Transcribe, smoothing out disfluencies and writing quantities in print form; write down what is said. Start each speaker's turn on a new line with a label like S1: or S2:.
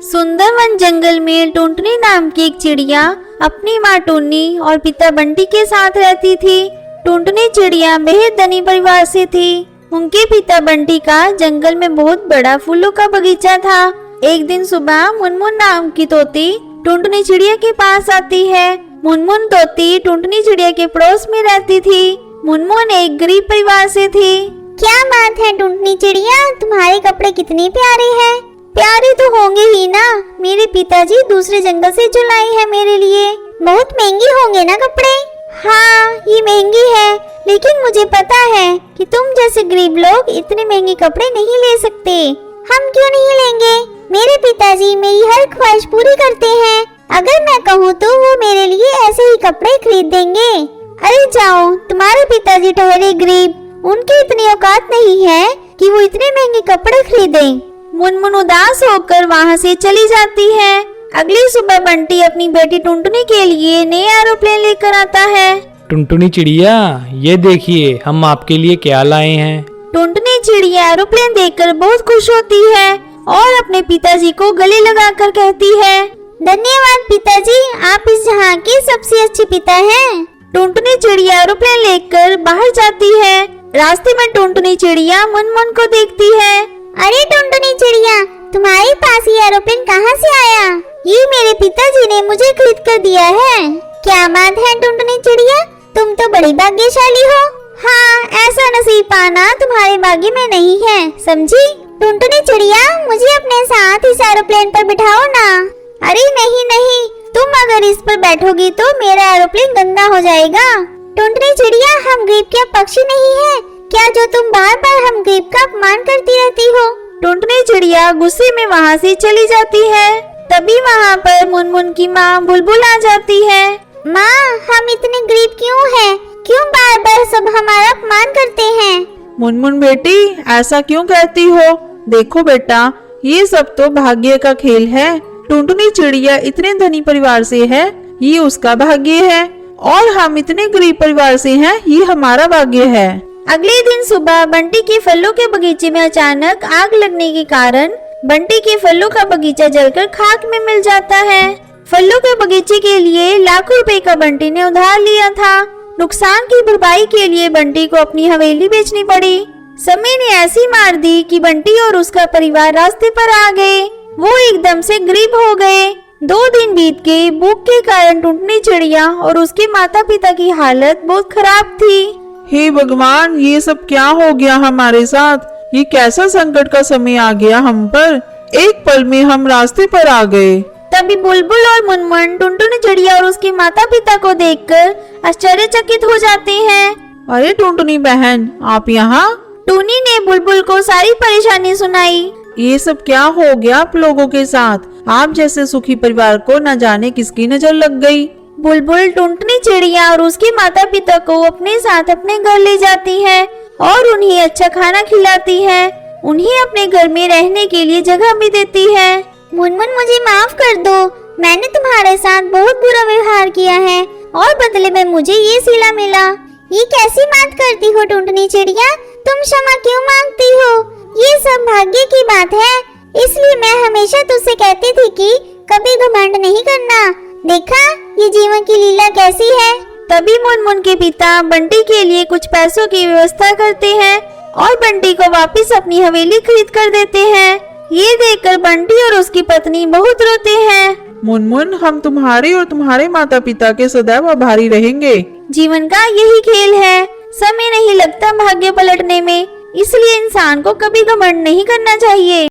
S1: सुंदर वन जंगल में टुनटुनी नाम की एक चिड़िया अपनी माँ टुन्नी और पिता बंटी के साथ रहती थी। टुनटुनी चिड़िया बेहद धनी परिवार से थी। उनके पिता बंटी का जंगल में बहुत बड़ा फूलों का बगीचा था। एक दिन सुबह मुनमुन नाम की तोती टुनटुनी चिड़िया के पास आती है। मुनमुन तोती टुनटुनी चिड़िया के पड़ोस में रहती थी। मुनमुन एक गरीब परिवार से थी।
S2: क्या बात है टुनटुनी चिड़िया, तुम्हारे कपड़े कितने प्यारे हैं।
S1: प्यारे तो होंगे ही ना, मेरे पिताजी दूसरे जंगल से जो लाए हैं मेरे लिए।
S2: बहुत महंगे होंगे ना कपड़े।
S1: हाँ, ये महंगी है, लेकिन मुझे पता है कि तुम जैसे गरीब लोग इतने महंगे कपड़े नहीं ले सकते।
S2: हम क्यों नहीं लेंगे, मेरे पिताजी मेरी हर ख्वाहिश पूरी करते हैं। अगर मैं कहूँ तो वो मेरे लिए ऐसे ही कपड़े खरीद देंगे।
S1: अरे जाओ, तुम्हारे पिताजी ठहरे गरीब, उनकी इतनी औकात नहीं है कि वो इतने महंगे कपड़े खरीदें। मुनमुन उदास होकर वहाँ से चली जाती है। अगली सुबह बंटी अपनी बेटी टुनटुनी के लिए नया एरोप्लेन लेकर आता है।
S3: टुनटुनी चिड़िया, ये देखिए हम आपके लिए क्या लाए हैं।
S1: टुनटुनी चिड़िया एरोप्लेन देखकर बहुत खुश होती है और अपने पिताजी को गले लगाकर कहती है,
S2: धन्यवाद पिताजी, आप इस जहाँ के सबसे अच्छे पिता हैं।
S1: टुनटुनी चिड़िया एरोप्लेन लेकर बाहर जाती है। रास्ते में टुनटुनी चिड़िया मुनमुन को देखती है।
S2: अरे टुनटुनी चिड़िया, तुम्हारे पास ये एरोप्लेन कहाँ से आया।
S1: ये मेरे पिताजी ने मुझे खरीद कर दिया है।
S2: क्या बात है टुनटुनी चिड़िया, तुम तो बड़ी भाग्यशाली हो।
S1: हाँ, ऐसा नसीब पाना तुम्हारे भाग्य में नहीं है, समझी।
S2: टुनटुनी चिड़िया, मुझे अपने साथ इस एरोप्लेन पर बिठाओ ना।
S1: अरे नहीं नहीं, तुम अगर इस पर बैठोगी तो मेरा एरोप्लेन गंदा हो जाएगा।
S2: टुनटुनी चिड़िया, हम गरीब क्या पक्षी नहीं है क्या जो तुम बार बार हम गरीब का अपमान करती रहती हो।
S1: टुनटुनी चिड़िया गुस्से में वहाँ से चली जाती है। तभी वहाँ पर मुनमुन की माँ बुलबुल आ जाती है।
S2: माँ, हम इतने गरीब क्यों हैं? क्यों बार बार सब हमारा अपमान करते हैं?
S4: मुनमुन बेटी, ऐसा क्यों कहती हो? देखो बेटा, ये सब तो भाग्य का खेल है। टुनटुनी चिड़िया इतने धनी परिवार से है, ये उसका भाग्य है, और हम इतने गरीब परिवार से हैं, ये हमारा भाग्य है।
S1: अगले दिन सुबह बंटी के फलों के बगीचे में अचानक आग लगने के कारण बंटी के फलों का बगीचा जलकर खाक में मिल जाता है। फलों के बगीचे के लिए लाखों रुपए का बंटी ने उधार लिया था। नुकसान की भरपाई के लिए बंटी को अपनी हवेली बेचनी पड़ी। समय ने ऐसी मार दी कि बंटी और उसका परिवार रास्ते पर आ गए। वो एकदम से गरीब हो गए। 2 दिन बीत गए। भूख के कारण टुनटुनी चिड़िया और उसके माता पिता की हालत बहुत खराब थी।
S4: हे भगवान, ये सब क्या हो गया हमारे साथ? ये कैसा संकट का समय आ गया हम पर? एक पल में हम रास्ते पर आ गए।
S1: तभी बुलबुल और मुनमुन टुनटुनी चिड़िया और उसके माता पिता को देखकर आश्चर्यचकित हो जाते हैं।
S4: अरे टुनटुनी बहन, आप यहाँ?
S1: टुनी ने बुलबुल को सारी परेशानी सुनाई।
S4: ये सब क्या हो गया आप लोगों के साथ? आप जैसे सुखी परिवार को न जाने किसकी नजर लग गई।
S1: बुलबुल टुनटुनी चिड़िया और उसके माता पिता को अपने साथ अपने घर ले जाती है और उन्हें अच्छा खाना खिलाती है। उन्हें अपने घर में रहने के लिए जगह भी देती है।
S2: मुनमुन, मुझे माफ कर दो, मैंने तुम्हारे साथ बहुत बुरा व्यवहार किया है और बदले में मुझे ये सिला मिला। ये कैसी बात करती हो टुनटुनी चिड़िया, तुम क्षमा क्यों मांगती हो? ये सब भाग्य की बात है, इसलिए मैं हमेशा तुझसे कहती थी कि कभी घमंड नहीं करना। देखा, ये जीवन की लीला कैसी है।
S1: तभी मुनमुन के पिता बंटी के लिए कुछ पैसों की व्यवस्था करते हैं और बंटी को वापस अपनी हवेली खरीद कर देते हैं। ये देखकर बंटी और उसकी पत्नी बहुत रोते हैं।
S4: मुनमुन, हम तुम्हारे और तुम्हारे माता पिता के सदैव आभारी रहेंगे।
S1: जीवन का यही खेल है, समय नहीं लगता भाग्य पलटने में, इसलिए इंसान को कभी घमंड नहीं करना चाहिए।